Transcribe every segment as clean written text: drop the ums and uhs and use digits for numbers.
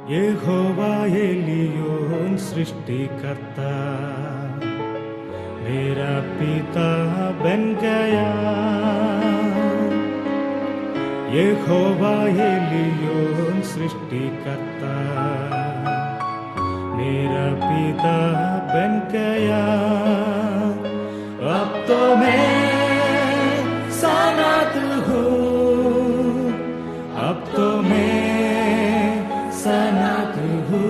यहोवा Elyon सृष्टिकर्ता मेरा पिता बन गया। यहोवा एलियोन सृष्टिकर्ता मेरा पिता बन गया। अब तो मैं सनात हूँ, अब तो मैं सनात हूँ।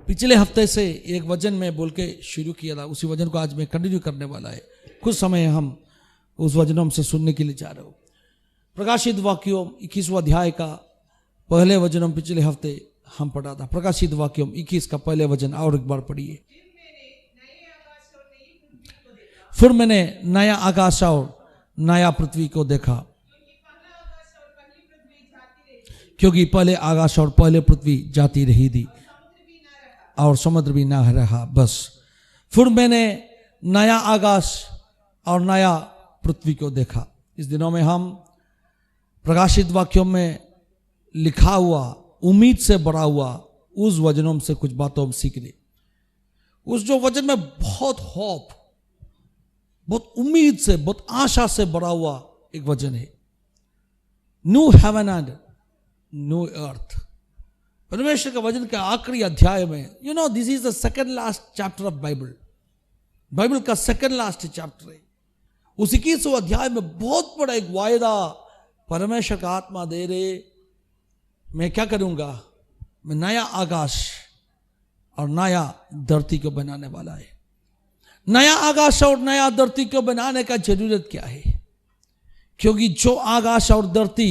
पिछले हफ्ते से एक वचन में बोल के शुरू किया था, उसी वचन को आज मैं कंटिन्यू करने वाला है। कुछ समय हम उस वचनों से सुनने के लिए जा रहे हो। प्रकाशित वाक्यों 21वां अध्याय का पहले वचन पिछले हफ्ते हम पढ़ा था। प्रकाशित वाक्यों 21 का पहले वचन और एक बार पढ़िए। फिर मैंने नया आकाश और नया पृथ्वी को देखा, क्योंकि पहले आकाश और पहले पृथ्वी जाती रही थी और समुद्र भी ना रहा। बस फिर मैंने नया आकाश और नया पृथ्वी को देखा। इस दिनों में हम प्रकाशित वाक्यों में लिखा हुआ उम्मीद से भरा हुआ उस वचनों से कुछ बातों हम सीख ले। उस जो वचन में बहुत होप, बहुत उम्मीद से, बहुत आशा से भरा हुआ एक वचन है। न्यू हेवन एंड न्यू अर्थ। परमेश्वर का वचन के आखिरी अध्याय में, this is the second last chapter of Bible. Bible का सेकंड लास्ट चैप्टर है। उस 21वें अध्याय में बहुत बड़ा एक वायदा परमेश्वर का आत्मा दे रहे, मैं क्या करूंगा, मैं नया आकाश और नया धरती को बनाने वाला है। नया आकाश और नया धरती को बनाने का जरूरत क्या है? क्योंकि जो आकाश और धरती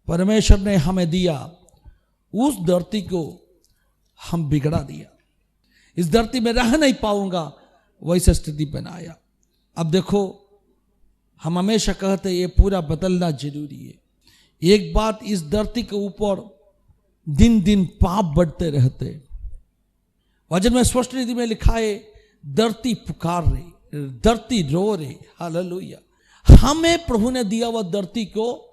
परमेश्वर ने हमें दिया, उस धरती को हम बिगड़ा दिया। इस धरती में रह नहीं पाऊंगा, वैसे स्थिति बनाया। अब देखो, हम हमेशा कहते ये पूरा बदलना जरूरी है। एक बात, इस धरती के ऊपर दिन दिन पाप बढ़ते रहते। वचन में स्पष्ट रीति में लिखा है, धरती पुकार रही, धरती रो रही। हालेलुया। हमें प्रभु ने दिया हुआ धरती को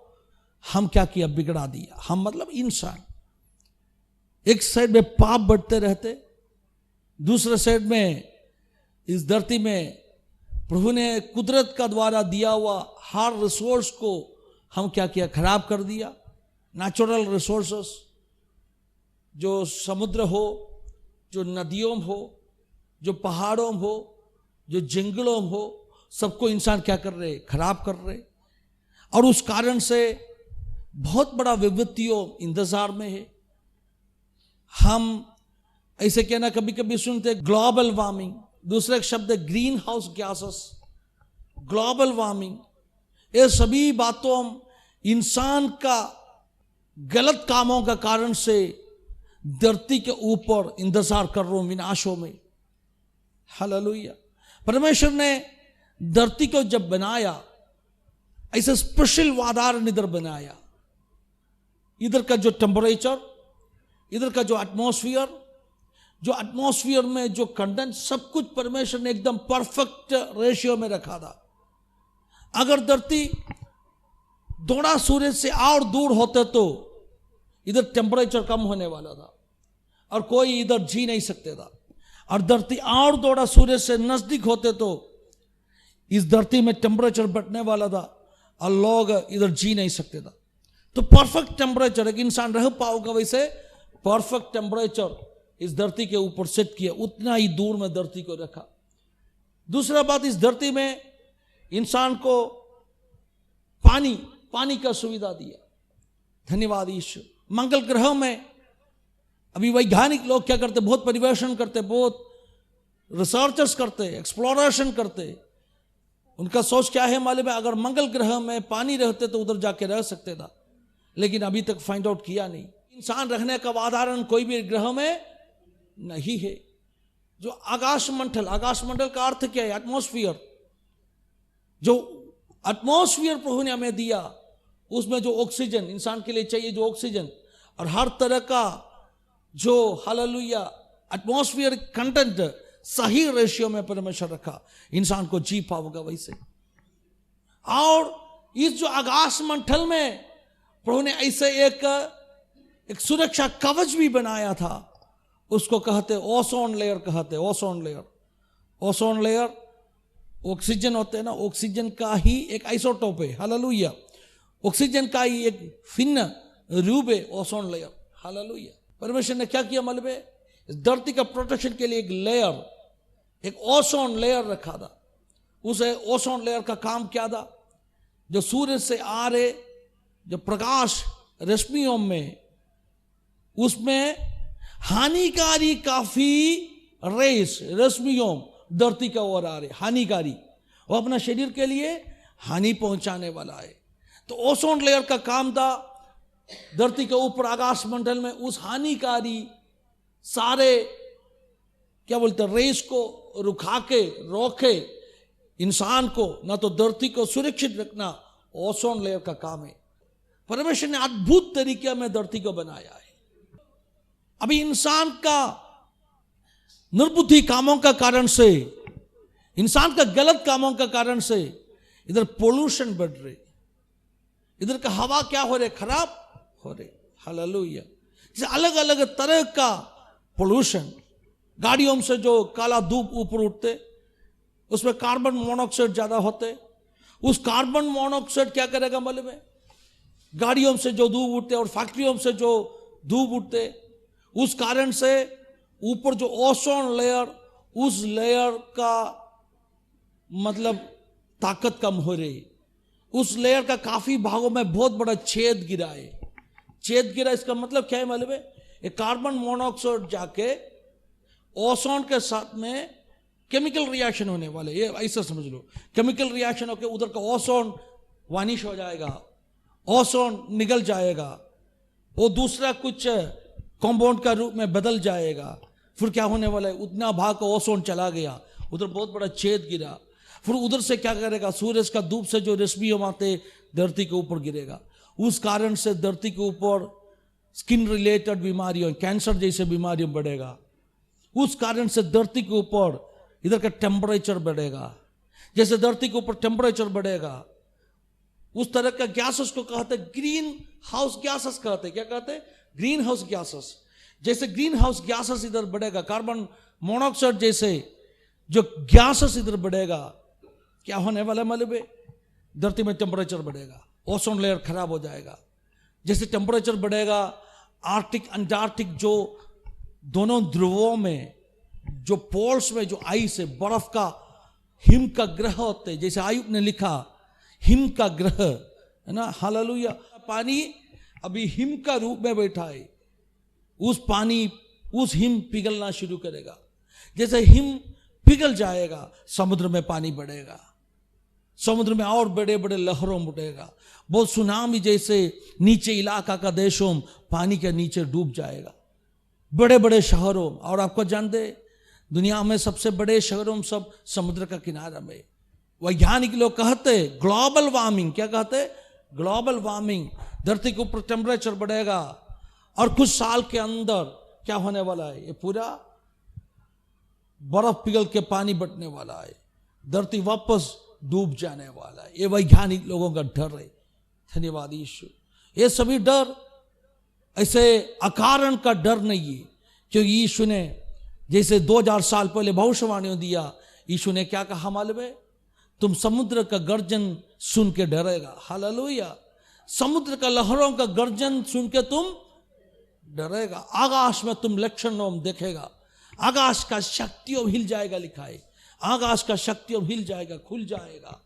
हम क्या किया, बिगड़ा दिया। हम मतलब इंसान। एक साइड में पाप बढ़ते रहते, दूसरे साइड में इस धरती में प्रभु ने कुदरत का द्वारा दिया हुआ हर रिसोर्स को हम क्या किया, खराब कर दिया। नेचुरल रिसोर्सेस, जो समुद्र हो, जो नदियों हो, जो पहाड़ों हो, जो जंगलों हो, सबको इंसान क्या कर रहे, खराब कर रहे। और उस कारण से बहुत बड़ा विपत्तियों इंतजार में है। हम ऐसे कहना कभी कभी सुनते ग्लोबल वार्मिंग, दूसरा एक शब्द है green house gases, global warming. ये सभी बातों इंसान का गलत कामों का कारण से धरती के ऊपर इंतजार कर रहा हूं, विनाशों में। हालेलुया। परमेश्वर ने धरती को जब बनाया, ऐसे स्पेशल वातावरण इधर बनाया। इधर का जो टेम्परेचर, इधर का जो एटमॉस्फेयर, में जो कंडेंस, सब कुछ परमेश्वर ने एकदम परफेक्ट रेशियो में रखा था। अगर धरती थोड़ा सूरज से और दूर होते तो इधर टेम्परेचर कम होने वाला था और कोई इधर जी नहीं सकते था। और धरती और थोड़ा सूरज से नजदीक होते तो इस धरती में टेम्परेचर बढ़ने वाला था और लोग इधर जी नहीं सकते था। तो परफेक्ट टेम्परेचर, एक इंसान रह पाओगा वैसे परफेक्ट टेम्परेचर इस धरती के ऊपर सेट किया, उतना ही दूर में धरती को रखा। दूसरा बात, इस धरती में इंसान को पानी का सुविधा दिया। धन्यवाद ईश्वर। मंगल ग्रह में अभी वैज्ञानिक लोग क्या करते, बहुत परिवेशन करते, बहुत रिसर्चर्स करते, एक्सप्लोरेशन करते। उनका सोच क्या है मालूम है? अगर मंगल ग्रह में पानी रहते तो उधर जाके रह सकते था, लेकिन अभी तक फाइंड आउट किया नहीं। इंसान रहने का वातावरण कोई भी ग्रह में नहीं है। जो आकाशमंडल का अर्थ क्या है? एटमॉस्फेयर। जो एटमॉस्फेयर प्रभु ने हमें दिया, उसमें जो ऑक्सीजन इंसान के लिए चाहिए, जो ऑक्सीजन और हर तरह का जो हालेलुया एटमॉस्फेयर कंटेंट सही रेशियो में परमेश्वर रखा, इंसान को जी पाओगे वैसे। और इस जो आकाश मंडल में प्रभु ने ऐसे एक सुरक्षा कवच भी बनाया था, उसको कहते ओजोन लेयर कहते, ozone layer. Ozone layer oxygen होते हैं ना, ऑक्सीजन का ही एक आइसोटोप है, हालेलुया। ऑक्सीजन का ही एक भिन्न रूप है ओजोन लेयर, हालेलुया। परमेश्वर ने क्या किया मालूम है? इस धरती का प्रोटेक्शन के लिए एक लेयर, एक ओजोन लेयर रखा था। उस ओजोन लेयर का काम क्या था? जो सूर्य से आ रहे जो प्रकाश रश्मियों में, उसमें हानिकारी काफी रेस रश्मियों धरती का ओर आ रहे, हानिकारी, वो अपना शरीर के लिए हानि पहुंचाने वाला है। तो ओजोन लेयर का काम था धरती के ऊपर आकाश मंडल में उस हानिकारी सारे क्या बोलते रेस को रुका के रोके इंसान को, ना तो धरती को सुरक्षित रखना ओजोन लेयर का काम है। परमेश्वर ने अद्भुत तरीके में धरती को बनाया है। अभी इंसान का निर्बुद्धि कामों का कारण से, इंसान का गलत कामों का कारण से इधर पोल्यूशन बढ़ रहे, इधर का हवा क्या हो रहे? खराब हो रहे, हालेलुया। जैसे अलग अलग तरह का पोल्यूशन, गाड़ियों से जो काला धूप ऊपर उठते, उसमें कार्बन मोनोऑक्साइड ज्यादा होते। उस कार्बन मोनोऑक्साइड क्या करेगा मालूम है? गाड़ियों से जो धूप उठते और फैक्ट्रियों से जो धूप उठते, उस कारण से ऊपर जो ओजोन लेयर, उस लेयर का मतलब ताकत कम हो रही। उस लेयर का काफी भागों में बहुत बड़ा छेद गिरा है। छेद गिरा, इसका मतलब क्या है मालूम है? ये कार्बन मोनोऑक्साइड जाके ओजोन के साथ में केमिकल रिएक्शन होने वाले, ये ऐसा समझ लो। केमिकल रिएक्शन होकर उधर का ओजोन वानिश हो जाएगा, ओजोन निकल जाएगा, वो दूसरा कुछ कंपाउंड का रूप में बदल जाएगा। फिर क्या होने वाला है? उतना भाग का ओजोन चला गया, उधर बहुत बड़ा छेद गिरा। फिर उधर से क्या करेगा? सूर्य का धूप से जो रश्मियां आते धरती के ऊपर गिरेगा। उस कारण से धरती के ऊपर स्किन रिलेटेड बीमारियों, कैंसर जैसे बीमारियों बढ़ेगा। उस कारण से धरती के ऊपर इधर का टेम्परेचर बढ़ेगा। जैसे धरती के ऊपर टेम्परेचर बढ़ेगा, उस तरह का गैसेस को कहते ग्रीन हाउस गैसेस कहते। क्या कहते? Green house gases. जैसे ग्रीन हाउस गैसेस इधर बढ़ेगा, कार्बन मोनोऑक्साइड जैसे जो गैसेस इधर बढ़ेगा, क्या होने वाला मालूम है? धरती में टेम्परेचर बढ़ेगा, ओजोन लेयर खराब हो जाएगा। जैसे टेम्परेचर बढ़ेगा, आर्कटिक अंटार्कटिक जो दोनों ध्रुवों में जो पोल्स में जो आइस है, बर्फ का हिम का ग्रह होते हैं, जैसे आयुब ने लिखा हिम का ग्रह है ना, हालेलुया। पानी अभी हिम का रूप में बैठा है, उस पानी उस हिम पिघलना शुरू करेगा। जैसे हिम पिघल जाएगा, समुद्र में पानी बढ़ेगा, समुद्र में और बड़े बड़े लहरों उठेगा। बहुत सुनामी जैसे नीचे इलाका का देशों पानी के नीचे डूब जाएगा, बड़े बड़े शहरों। और आपको जानते दुनिया में सबसे बड़े शहरों सब समुद्र का किनारा में। वैज्ञानिक लोग कहते ग्लोबल वार्मिंग, क्या कहते? Global warming. धरती के ऊपर टेम्परेचर बढ़ेगा और कुछ साल के अंदर क्या होने वाला है? ये पूरा बर्फ पिघल के पानी बटने वाला है, धरती वापस डूब जाने वाला है। ये वैज्ञानिक लोगों का डर है। धन्यवाद यीशु। ये सभी डर ऐसे अकारण का डर नहीं है, क्योंकि यीशु ने जैसे 2000 साल पहले भविष्यवाणियों दिया। यीशु ने क्या कहा मालूम है? तुम समुद्र का गर्जन सुन के डरेगा, हालेलुया। समुद्र का लहरों का गर्जन सुन के तुम डरेगा। आकाश में तुम लक्षणों देखेगा, आकाश का शक्तियों हिल जाएगा, लिखा है आकाश का शक्तियों हिल जाएगा, खुल जाएगा।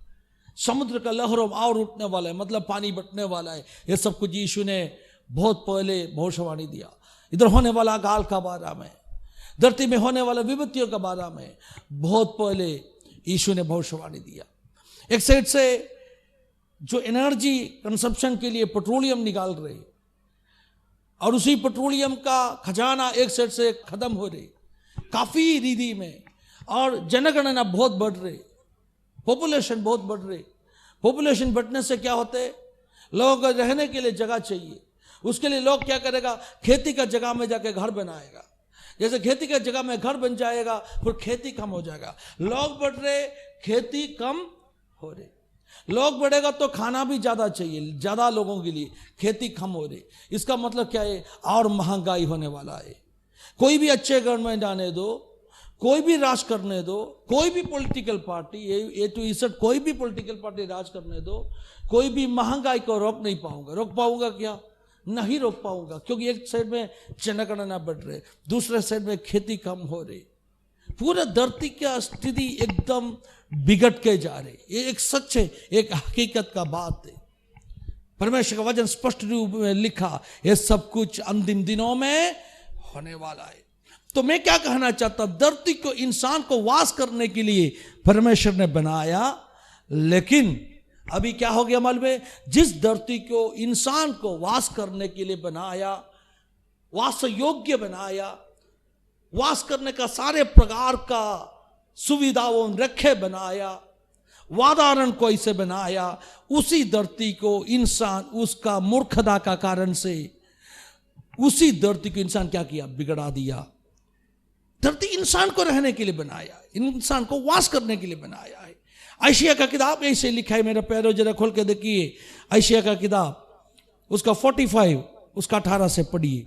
समुद्र का लहरों और उठने वाला है, मतलब पानी बटने वाला है। ये सब कुछ यीशु ने बहुत पहले भविष्यवाणी दिया। इधर होने वाला अकाल का बारे में, धरती में होने वाला विपत्तियों का बारे में बहुत पहले यीशु ने भविष्यवाणी दिया। एक साइड से जो एनर्जी कंजप्शन के लिए पेट्रोलियम निकाल रहे, और उसी पेट्रोलियम का खजाना एक साइड से खत्म हो रही काफी रीति में, और जनगणना बहुत बढ़ रही, पॉपुलेशन बहुत बढ़ रही। पॉपुलेशन बढ़ने से क्या होते? लोगों को रहने के लिए जगह चाहिए। उसके लिए लोग क्या करेगा? खेती का जगह में जाके घर बनाएगा। जैसे खेती का जगह में घर बन जाएगा, फिर खेती कम हो जाएगा। लोग बढ़ रहे, खेती कम हो रही। लोग बढ़ेगा तो खाना भी ज्यादा चाहिए, ज्यादा लोगों के लिए, खेती कम हो रही, इसका मतलब क्या है? और महंगाई होने वाला है। कोई भी अच्छे गवर्नमेंट आने दो, कोई भी राज करने दो, कोई भी पॉलिटिकल पार्टी, ए टू इजड कोई भी पॉलिटिकल पार्टी राज करने दो, कोई भी महंगाई को रोक नहीं पाऊंगा। रोक पाऊंगा क्या? नहीं रोक पाऊंगा, क्योंकि एक साइड में जनगणना बढ़ रहे, दूसरे साइड में खेती कम हो रही, पूरे धरती की स्थिति एकदम बिगड़ के जा रही। ये एक सच है, एक हकीकत का बात है। परमेश्वर का वचन स्पष्ट रूप में लिखा, ये सब कुछ अंतिम दिनों में होने वाला है। तो मैं क्या कहना चाहता हूं, धरती को, इंसान को वास करने के लिए परमेश्वर ने बनाया, लेकिन अभी क्या हो गया मालूम है? जिस धरती को, इंसान को वास करने के लिए बनाया, वास योग्य बनाया, वास करने का सारे प्रकार का सुविधाओं रखे बनाया, वातावरण को ऐसे बनाया, उसी धरती को इंसान उसका मूर्खता का कारण से, उसी धरती को इंसान क्या किया? बिगड़ा दिया। धरती इंसान को रहने के लिए बनाया, इंसान को वास करने के लिए बनाया है। आयशिया का किताब ऐसे लिखा है, मेरे पैरों जरा खोल के देखिए, आयशिया का किताब उसका 45 उसका 18 से पढ़िए।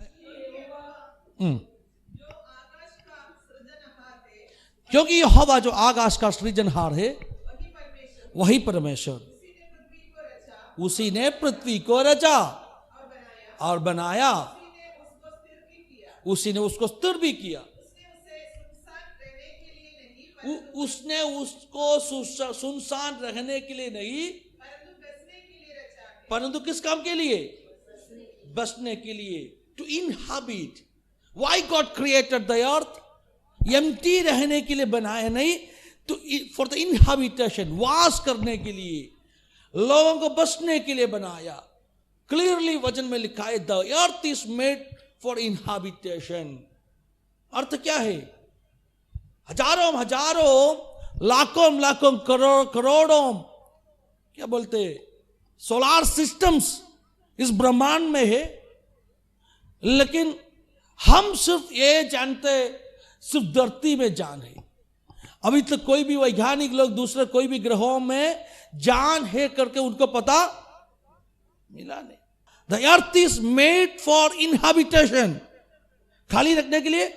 क्योंकि यहोवा जो आकाश का सृजनहार है वही परमेश्वर, उसी ने पृथ्वी को रचा और बनाया, उसी ने उसको स्थिर भी किया। उसने उसको सुनसान रहने के लिए नहीं, परंतु किस काम के लिए? बसने के लिए। To inhabit. Why God created the earth? Empty रहने के लिए बनाया नहीं, तो फॉर द इनहैबिटेशन, वास करने के लिए, लोगों को बसने के लिए बनाया। क्लियरली वचन में लिखा है, the earth is made for inhabitation. अर्थ क्या है? हजारों हजारों, लाखों लाखों, करोड़ों, क्या बोलते, सोलार सिस्टम्स इस ब्रह्मांड में है, लेकिन हम सिर्फ ये जानते, सिर्फ धरती में जान है। अभी तक कोई भी वैज्ञानिक लोग दूसरे कोई भी ग्रहों में जान है करके उनको पता मिला नहीं। The earth is made for inhabitation, खाली रखने के लिए।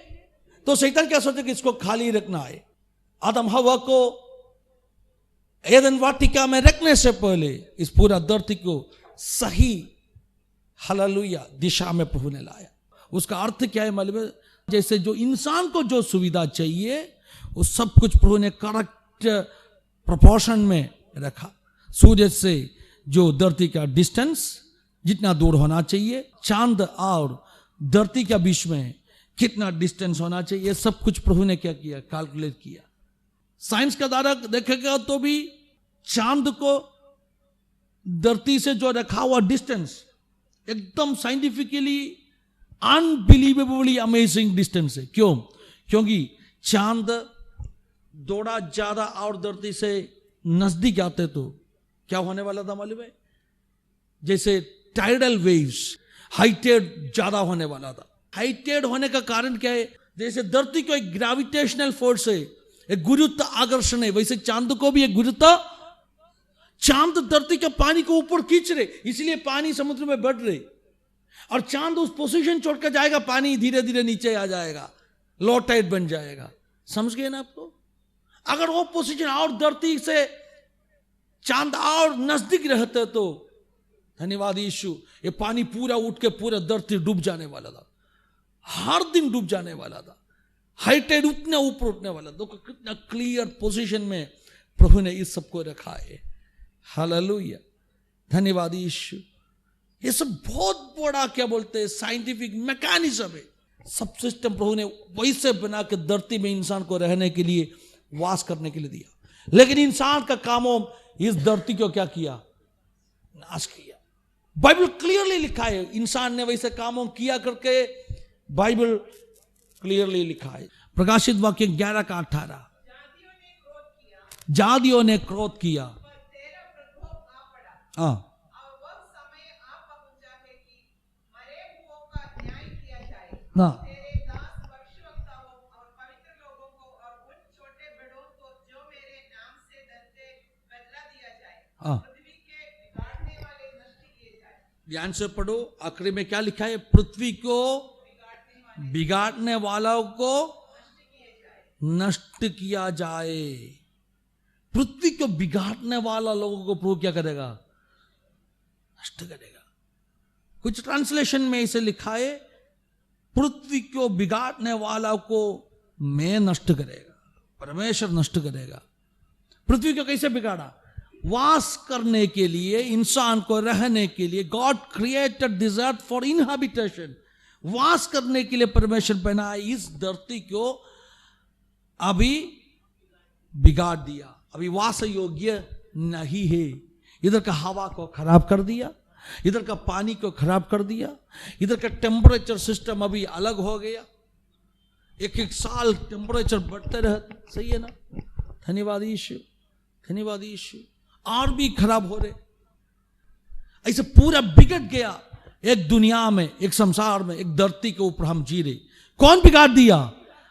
तो शैतान क्या सोचे कि इसको खाली रखना है। आदम हवा को एदन वाटिका में रखने से पहले इस पूरा धरती को सही, हालेलुया, दिशा में प्रभु ने लाया। उसका अर्थ क्या है मालूम है? जैसे जो इंसान को जो सुविधा चाहिए वो सब कुछ प्रभु ने करेक्ट प्रोपोर्शन में रखा। सूर्य से जो धरती का डिस्टेंस जितना दूर होना चाहिए, चांद और धरती के बीच में कितना डिस्टेंस होना चाहिए, सब कुछ प्रभु ने क्या किया? कैलकुलेट किया। साइंस का द्वारा देखेगा तो भी चांद को धरती से जो रखा हुआ डिस्टेंस एकदम साइंटिफिकली अनबिलीवेबली अमेजिंग डिस्टेंस है। क्यों? क्योंकि चांद थोड़ा ज्यादा और धरती से नजदीक आते तो क्या होने वाला था मालूम है? जैसे टाइडल वेव्स, हाइटेड ज्यादा होने वाला था। हाइटेड होने का कारण क्या है? जैसे धरती को एक ग्रेविटेशनल फोर्स है, एक गुरुत्व आकर्षण है, वैसे चांद को भी एक गुरुत्व, चांद धरती के पानी को ऊपर खींच रहे, इसलिए पानी समुद्र में बढ़ रहे, और चांद उस पोजीशन छोड़कर जाएगा, पानी धीरे धीरे नीचे आ जाएगा, लो टाइड बन जाएगा। समझ गए ना आपको? अगर वो पोजीशन और धरती से चांद और नजदीक रहते तो, धन्यवाद यीशु, ये पानी पूरा उठ के पूरा धरती डूब जाने वाला था, हर दिन डूब जाने वाला था, हाइटेड उतने ऊपर उठने वाला। देखो कितना क्लियर पोजीशन में प्रभु ने इस सबको रखा है। हालेलुया, धन्यवाद यीशु। ये सब बहुत बड़ा क्या बोलते हैं साइंटिफिक मैकेनिज्म है। सब सिस्टम प्रभु ने वैसे बना के धरती में इंसान को रहने के लिए, वास करने के लिए दिया। लेकिन इंसान का कामों इस धरती को क्या किया? नाश किया। बाइबल क्लियरली लिखा है, इंसान ने वैसे कामों किया करके बाइबल क्लियरली लिखा है। प्रकाशित वाक्य 11 का 18, जातियों ने क्रोध किया, हाँ, हाँ, ध्यान से पढ़ो, आखिरी में क्या लिखा है? पृथ्वी को बिगाड़ने वालों को नष्ट किया जाए। पृथ्वी को बिगाड़ने वाला लोगों को प्रभु क्या करेगा? नष्ट करेगा। कुछ ट्रांसलेशन में इसे लिखा है, पृथ्वी को बिगाड़ने वाला को मैं नष्ट करेगा, परमेश्वर नष्ट करेगा। पृथ्वी को कैसे बिगाड़ा? वास करने के लिए, इंसान को रहने के लिए god created this earth for inhabitation. वास करने के लिए परमेश्वर बनाया इस धरती को, अभी बिगाड़ दिया, अभी वास योग्य नहीं है। इधर का हवा को खराब कर दिया, इधर का पानी को खराब कर दिया, इधर का टेम्परेचर सिस्टम अभी अलग हो गया। एक एक साल टेम्परेचर बढ़ते रहते, सही है ना? धन्यवाद यीशु, धन्यवाद यीशु। और भी खराब हो रहे, ऐसे पूरा बिगड़ गया। एक दुनिया में, एक संसार में, एक धरती के ऊपर हम जी रहे। कौन बिगाड़ दिया?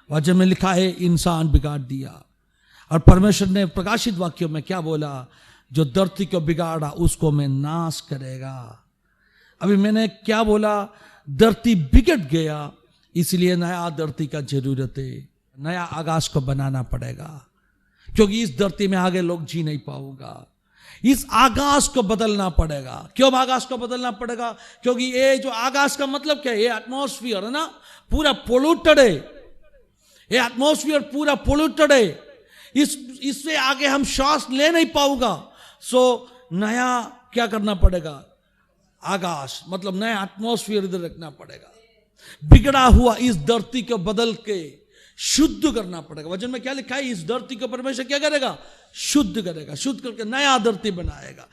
वचन में लिखा है, इंसान बिगाड़ दिया। और परमेश्वर ने प्रकाशित वाक्यों में क्या बोला? जो धरती को बिगाड़ा उसको मैं नाश करेगा। अभी मैंने क्या बोला? धरती बिगड़ गया, इसलिए नया धरती का जरूरत है। नया आकाश को बनाना पड़ेगा, क्योंकि इस धरती में आगे लोग जी नहीं पाऊंगा। इस आकाश को बदलना पड़ेगा। क्यों आकाश को बदलना पड़ेगा? क्योंकि ये जो आकाश का मतलब क्या है? ये एटमॉस्फेयर है ना, पूरा पोल्यूटेड है। ये एटमॉस्फेयर पूरा पोल्यूटेड है। इससे आगे हम श्वास ले नहीं पाऊंगा। सो नया क्या करना पड़ेगा? आकाश मतलब नया एटमॉस्फेयर इधर रखना पड़ेगा। बिगड़ा हुआ इस धरती को बदल के शुद्ध करना पड़ेगा। वचन में क्या लिखा है? इस धरती को परमेश्वर क्या करेगा? शुद्ध करेगा। शुद्ध करके नया धरती बनाएगा,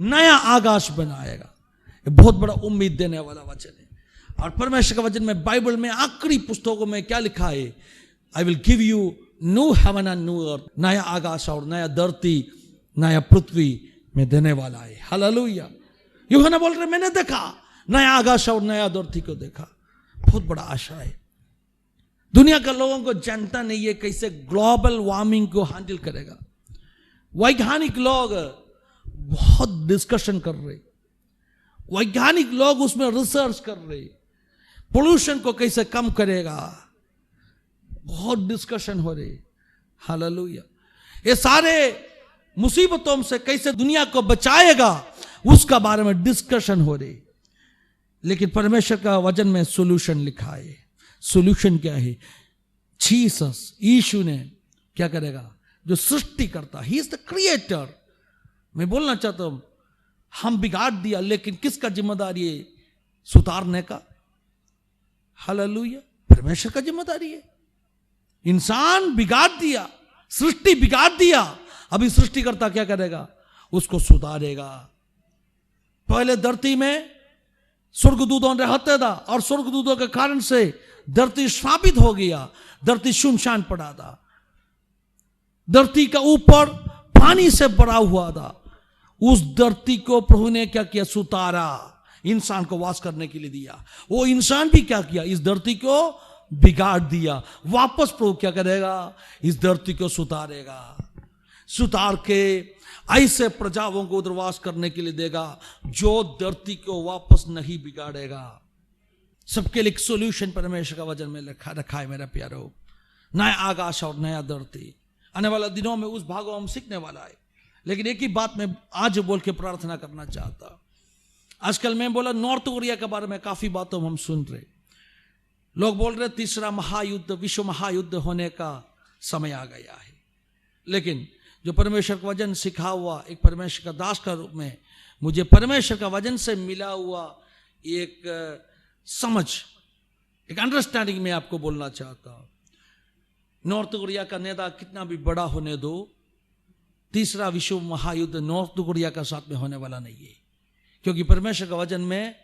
नया आकाश बनाएगा। ये बहुत बड़ा उम्मीद देने वाला वचन है। और परमेश्वर का वचन में, बाइबल में आखिरी पुस्तकों में क्या लिखा है? I will give you new heaven and new earth. नया आकाश और नया धरती, नया पृथ्वी में देने वाला है। हालेलुया। यूहन्ना बोल रहे, मैंने देखा नया आकाश और नया धरती को देखा। बहुत बड़ा आशा है। दुनिया के लोगों को जानता नहीं है कैसे ग्लोबल वार्मिंग को हैंडल करेगा। वैज्ञानिक लोग बहुत डिस्कशन कर रहे, वैज्ञानिक लोग उसमें रिसर्च कर रहे, पोल्यूशन को कैसे कम करेगा, बहुत डिस्कशन हो रही। हालेलुया। ये सारे मुसीबतों से कैसे दुनिया को बचाएगा उसका बारे में डिस्कशन हो रही। लेकिन परमेश्वर का वचन में सॉल्यूशन लिखा है। सॉल्यूशन क्या है? जीसस, यीशु ने क्या करेगा? जो सृष्टि करता, ही इज द क्रिएटर। मैं बोलना चाहता हूं, हम बिगाड़ दिया, लेकिन किसका जिम्मेदारी है सुधारने का? हालेलुया, परमेश्वर का जिम्मेदारी है। इंसान बिगाड़ दिया, सृष्टि बिगाड़ दिया, अभी सृष्टिकर्ता क्या करेगा? उसको सुधारेगा। पहले धरती में स्वर्गदूतों रहते था, और स्वर्गदूतों के कारण से धरती श्रापित हो गया, धरती सुनसान पड़ा था। धरती का ऊपर पानी से भरा हुआ था। उस धरती को प्रभु ने क्या किया? सुधारा, इंसान को वास करने के लिए दिया। वो इंसान भी क्या किया? इस धरती को बिगाड़ दिया। वापस प्रभु क्या करेगा? इस धरती को सुधारेगा। सुधार के ऐसे प्रजाओं को उधर वास करने के लिए देगा जो धरती को वापस नहीं बिगाड़ेगा। सबके लिए एक सोल्यूशन परमेश्वर का वचन में रखा है मेरा प्यारो। नया आकाश और नया धरती आने वाला दिनों में उस भागों हम सीखने वाला है। लेकिन एक ही बात मैं आज बोल के प्रार्थना करना चाहता। आजकल मैं बोला नॉर्थ कोरिया के बारे में काफी बातों हम सुन रहे। लोग बोल रहे तीसरा महायुद्ध, विश्व महायुद्ध होने का समय आ गया है। लेकिन जो परमेश्वर का वचन सिखा हुआ एक परमेश्वर का दास का रूप में मुझे परमेश्वर का वचन से मिला हुआ एक समझ, एक अंडरस्टैंडिंग में आपको बोलना चाहता हूं। नॉर्थ कोरिया का नेता कितना भी बड़ा होने दो, तीसरा विश्व महायुद्ध नॉर्थ कोरिया का साथ में होने वाला नहीं है। क्योंकि परमेश्वर का वचन में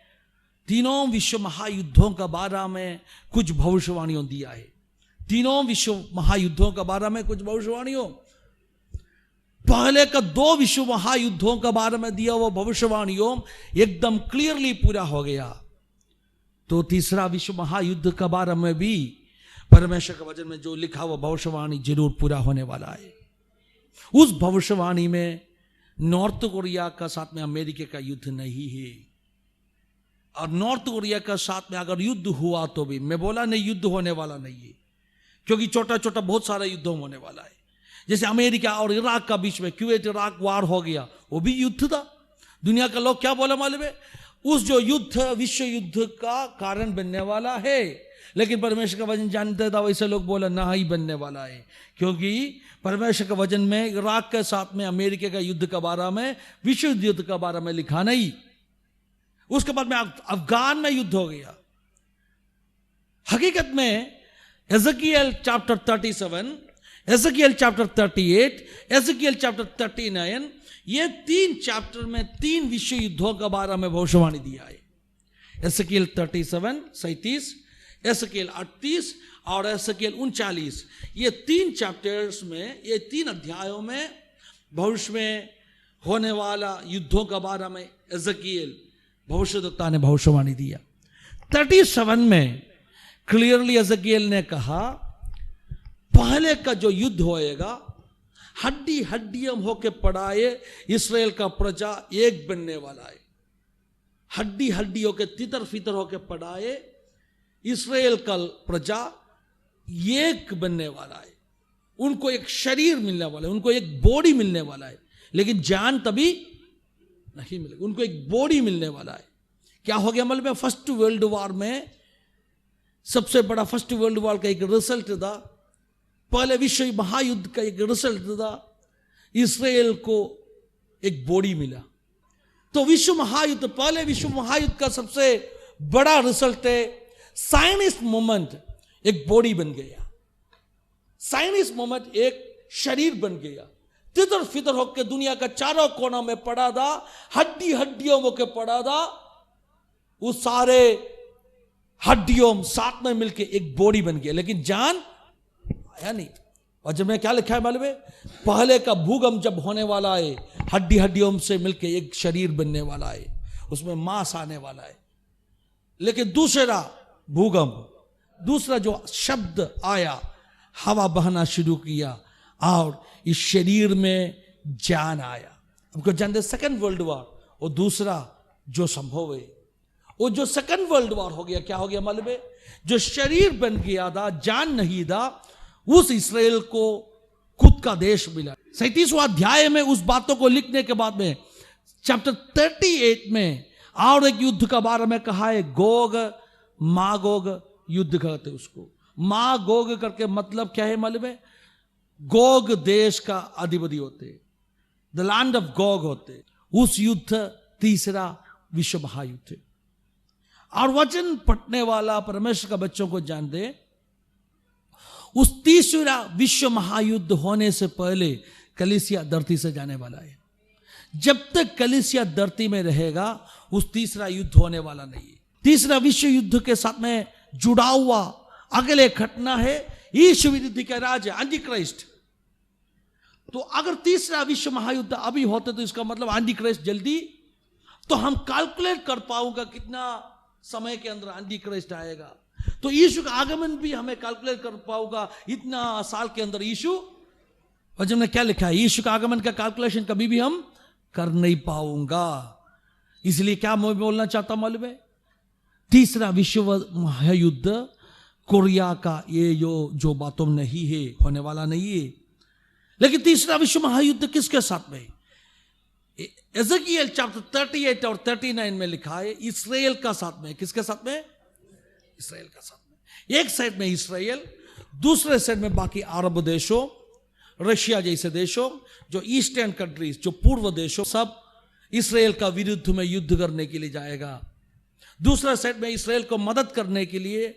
तीनों विश्व महायुद्धों का बारे में कुछ भविष्यवाणियों दिया है। तीनों विश्व महायुद्धों का बारे में कुछ भविष्यवाणियों, पहले का 2 विश्व महायुद्धों का बारे में दिया हुआ भविष्यवाणियों एकदम क्लियरली पूरा हो गया। तो तीसरा विश्व महायुद्ध के बारे में भी परमेश्वर के वचन में जो लिखा हुआ भविष्यवाणी जरूर पूरा होने वाला है। उस भविष्यवाणी में नॉर्थ कोरिया का साथ में अमेरिका का युद्ध नहीं है। और नॉर्थ कोरिया का साथ में अगर युद्ध हुआ तो भी, मैं बोला नहीं युद्ध होने वाला नहीं है, क्योंकि छोटा छोटा बहुत सारा युद्ध होने वाला है। जैसे अमेरिका और इराक का बीच में कुवैत इराक वार हो गया, वो भी युद्ध था। दुनिया का लोग क्या बोला मालूम है, उस जो युद्ध विश्व युद्ध का कारण बनने वाला है, लेकिन परमेश्वर का वचन जानते था वैसे लोग बोला ना ही बनने वाला है, क्योंकि परमेश्वर का वचन में इराक के साथ में अमेरिका का युद्ध के बारे में, विश्व युद्ध के बारे में लिखा नहीं। उसके बाद में अफगान में युद्ध हो गया। हकीकत में एजकियल चैप्टर 37, एजकियल चैप्टर 38, एजकियल चैप्टर 39, ये 3 चैप्टर में 3 विश्व युद्धों के बारे में भविष्यवाणी दिया है। एजकियल 37, 37, एजकियल 38 और एजकियल 39, ये 3 चैप्टर्स में, ये 3 अध्यायों में भविष्य में होने वाला युद्धों के बारे में एजकियल भविष्यद्वक्ता ने भविष्यवाणी दिया। 37 में क्लियरली एजकियल ने कहा पहले का जो युद्ध होएगा, हड्डी हड्डियों होके पड़ाए इसराइल का प्रजा एक बनने वाला है। हड्डी हड्डियों के तितर फितर होके पड़ाए इसराइल का प्रजा एक बनने वाला है। उनको एक शरीर मिलने वाला है, उनको एक बॉडी मिलने वाला है, लेकिन जान तभी नहीं मिलेगी, उनको एक बॉडी मिलने वाला है। क्या हो गया मतलब फर्स्ट वर्ल्ड वॉर में, सबसे बड़ा फर्स्ट वर्ल्ड वॉर का एक रिजल्ट था, पहले विश्व महायुद्ध का एक रिजल्ट था, इसराइल को एक बॉडी मिला। तो विश्व महायुद्ध, पहले विश्व महायुद्ध का सबसे बड़ा रिजल्ट है साइनिस्ट मूवमेंट एक बॉडी बन गया, साइनिस्ट मूवमेंट एक शरीर बन गया। तितर फितर होकर दुनिया का चारों कोना में पड़ा था, हड्डी हड्डियों होकर पड़ा था, उस सारे हड्डियों साथ में मिलके एक बॉडी बन गया, लेकिन जान आया नहीं। और जब मैं क्या लिखा है मालूम है, पहले का भूकंप जब होने वाला है, हड्डी हड्डियों से मिलके एक शरीर बनने वाला है, उसमें मांस आने वाला है। लेकिन दूसरा भूकंप, दूसरा जो शब्द आया, हवा बहना शुरू किया और इस शरीर में जान आया। हमको जानते सेकेंड वर्ल्ड वॉर, और दूसरा जो संभव है वो जो सेकेंड वर्ल्ड वॉर हो गया, क्या हो गया मालूम है, जो शरीर बन गया था, जान नहीं था, उस इसराइल को खुद का देश मिला। 37वां अध्याय में उस बातों को लिखने के बाद में चैप्टर 38 में और एक युद्ध का बारे में कहा है, गोग मागोग युद्ध कहते उसको। मागोग करके मतलब क्या है मालूम है, गोग देश का अधिपति होते, द लैंड ऑफ गोग होते। उस युद्ध तीसरा विश्व महायुद्ध। और वचन पढ़ने वाला परमेश्वर का बच्चों को जान दे, उस तीसरा विश्व महायुद्ध होने से पहले कलीसिया धरती से जाने वाला है। जब तक कलीसिया धरती में रहेगा उस तीसरा युद्ध होने वाला नहीं है। तीसरा विश्व युद्ध के साथ में जुड़ा हुआ अगले घटना है यीशु विरुद्ध का राज है, एंटी क्राइस्ट। तो अगर तीसरा विश्व महायुद्ध अभी होते तो इसका मतलब एंटी क्राइस्ट जल्दी, तो हम कैलकुलेट कर पाऊंगा कितना समय के अंदर एंटी क्राइस्ट आएगा, तो यीशु का आगमन भी हमें कैलकुलेट कर पाऊंगा इतना साल के अंदर यीशु। वचन में क्या लिखा है, यीशु का आगमन का कैलकुलेशन कभी भी हम कर नहीं पाऊंगा। इसलिए क्या मैं बोलना चाहता मालूम है, तीसरा विश्व महायुद्ध कोरिया का ये जो बातों में नहीं है, होने वाला नहीं है। लेकिन तीसरा विश्व महायुद्ध किसके साथ में? एजकियल चैप्टर 38 और 39 में लिखा है इसराइल का साथ में। किसके साथ में? इसराइल का साथ में। एक साइड में इसराइल, दूसरे साइड में बाकी अरब देशों, रशिया जैसे देशों, जो ईस्टर्न कंट्रीज, जो पूर्व देशों, सब इसराइल का विरुद्ध में युद्ध करने के लिए जाएगा। दूसरा साइड में इसराइल को मदद करने के लिए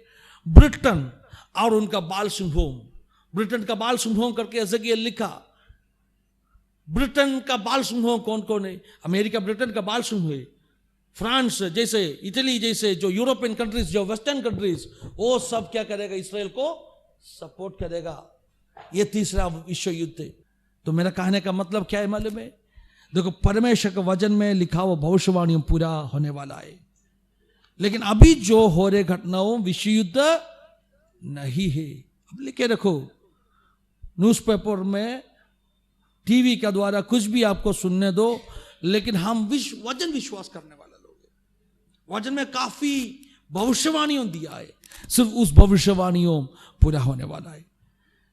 ब्रिटेन और उनका बाल सिंहोम, ब्रिटेन का बाल सिंहोम करके एजकियल लिखा। ब्रिटेन का बाल सिंहोम कौन कौन है? अमेरिका ब्रिटेन का बाल सिंह है, फ्रांस जैसे, इटली जैसे, जो यूरोपियन कंट्रीज, जो वेस्टर्न कंट्रीज, वो सब क्या करेगा? इसराइल को सपोर्ट करेगा। ये तीसरा विश्व युद्ध है। तो मेरा कहने का मतलब क्या है मालूम है? देखो, परमेश्वर के वचन में लिखा हुआ भविष्यवाणी पूरा होने वाला है, लेकिन अभी जो हो रहे घटनाओं विश्व युद्ध नहीं है। अब लिखे रखो, न्यूज़पेपर में, टीवी के द्वारा कुछ भी आपको सुनने दो, लेकिन हम वचन विश्वास करने वाला लोग हैं। वचन में काफी भविष्यवाणियों दिया है, सिर्फ उस भविष्यवाणियों पूरा होने वाला है।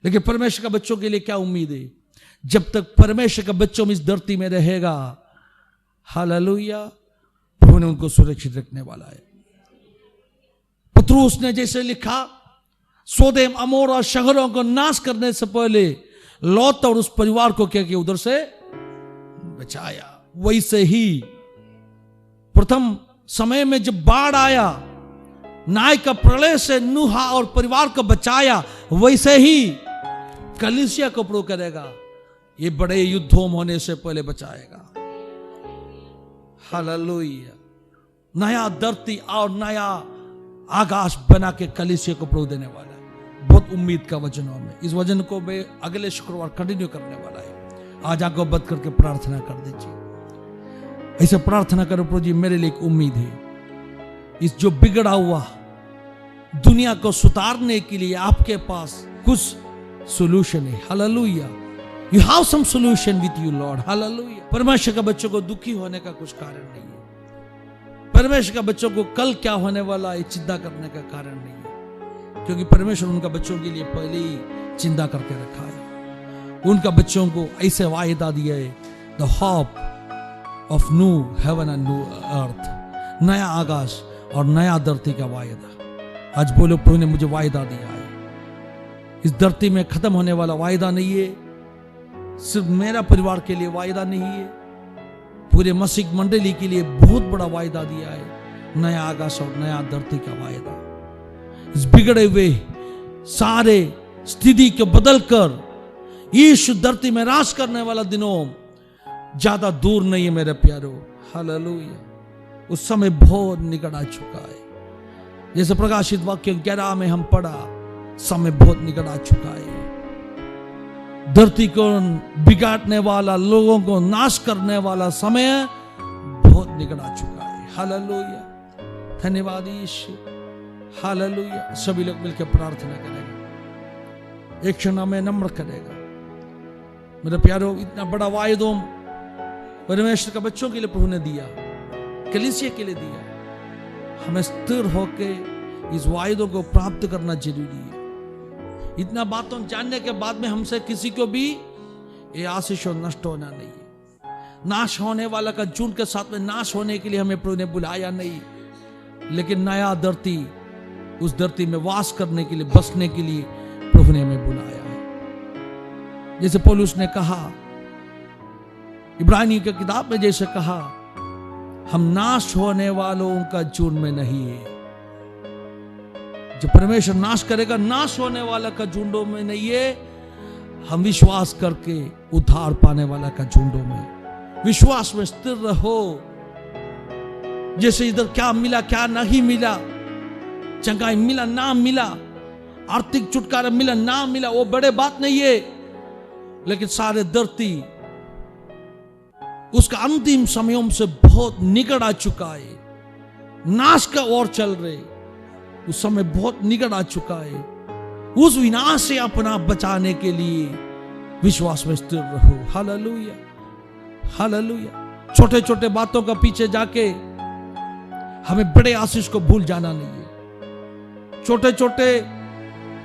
लेकिन परमेश्वर का बच्चों के लिए क्या उम्मीद है? जब तक परमेश्वर का बच्चों में इस धरती में रहेगा, हालेलुया, प्रभु ने उनको सुरक्षित रखने वाला है। पत्रुस ने जैसे लिखा, सोदेम अमोरा शहरों को नाश करने से पहले लौत और उस परिवार को क्या किया? उधर से बचाया। वैसे ही प्रथम समय में जब बाढ़ आया, नाय का प्रलय से नूहा और परिवार को बचाया, वैसे ही कलीसिया को प्रभु करेगा, ये बड़े युद्धों होने से पहले बचाएगा। हालेलुया। नया धरती और नया आकाश बना के कलीसिया को प्रभु देने वाला है। बहुत उम्मीद का वचनों में, इस वचन को मैं अगले शुक्रवार कंटिन्यू करने वाला है। आज आपको बंद करके प्रार्थना कर दीजिए। ऐसे प्रार्थना करो, प्रभु जी मेरे लिए एक उम्मीद है, इस जो बिगड़ा हुआ दुनिया को सुधारने के लिए आपके पास कुछ सॉल्यूशन है। Hallelujah, you have some solution with you Lord. Hallelujah. परमेश्वर का बच्चों को दुखी होने का कुछ कारण नहीं है। परमेश्वर का बच्चों को कल क्या होने वाला है चिंता करने का कारण नहीं है, क्योंकि परमेश्वर उनका बच्चों के लिए पहले ही चिंता करके रखा है। उनका बच्चों को ऐसे वायदा दिया है, the hope of new heaven and new earth, नया आकाश और नया धरती का वायदा। आज बोलो, प्रभु ने मुझे वायदा दिया है। इस धरती में खत्म होने वाला वायदा नहीं है, सिर्फ मेरा परिवार के लिए वायदा नहीं है, पूरे मसीह मंडली के लिए बहुत बड़ा वायदा दिया है, नया आकाश और नया धरती का वायदा। इस बिगड़े हुए सारे स्थिति को बदलकर यीशु धरती में राज करने वाला दिनों ज्यादा दूर नहीं है मेरे प्यारो। हालेलुया। उस समय बहुत निकट आ चुका है। जैसे प्रकाशित वाक्य 11 में हम पढ़ा, समय बहुत निकट आ चुका है। धरती को बिगाड़ने वाला, लोगों को नाश करने वाला समय बहुत निकट आ चुका है। हालेलुया। धन्यवाद यीशु। हालेलुया। सभी लोग मिलकर प्रार्थना करेंगे, एक क्षण में नम्र करेगा। मेरे प्यारो, इतना बड़ा वायदा परमेश्वर का बच्चों के लिए प्रभु ने दिया, कलीसिया के लिए दिया। हमें स्थिर होकर इस वायदों को प्राप्त करना जरूरी है। इतना बातों जानने के बाद में हमसे किसी को भी ये आशीष नष्ट होना नहीं है। नाश होने वाला का झुंड के साथ में नाश होने के लिए हमें प्रभु ने बुलाया नहीं, लेकिन नया धरती, उस धरती में वास करने के लिए, बसने के लिए प्रभु ने हमें बुलाया है। जैसे पौलुस ने कहा, इब्रानी की किताब में जैसे कहा, हम नाश होने वालों का झुंड में नहीं है। जब परमेश्वर नाश करेगा, नाश होने वाला का झुंडों में नहीं है, हम विश्वास करके उद्धार पाने वाला का झुंडों में। विश्वास में स्थिर रहो। जैसे इधर क्या मिला क्या नहीं मिला, चंगाई मिला ना मिला, आर्थिक छुटकारा मिला ना मिला, वो बड़े बात नहीं है, लेकिन सारे धरती उसका अंतिम समयों से बहुत निकट आ चुका है। नाश का ओर चल रहे, उस समय बहुत निकट आ चुका है। उस विनाश से अपना बचाने के लिए विश्वास में स्थिर रहो। हालेलुया। हालेलुया। छोटे छोटे बातों का पीछे जाके हमें बड़े आशीष को भूल जाना नहीं है। छोटे छोटे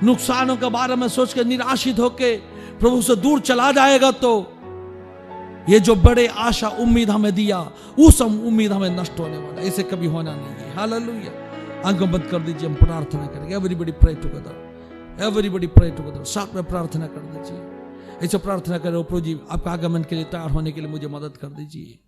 नुकसानों के बारे में सोच के निराशित होके प्रभु से दूर चला जाएगा तो ये जो बड़े आशा उम्मीद हमें दिया, उस उम्मीद हमें नष्ट होने वाला, ऐसे कभी होना नहीं है। हालेलुया। आंखें बंद कर दीजिए, हम प्रार्थना करेंगे। Everybody pray together, everybody pray together. साथ में प्रार्थना कर दीजिए। ऐसे प्रार्थना करो, प्रभु जी आपका आगमन के लिए तैयार होने के लिए मुझे मदद कर दीजिए।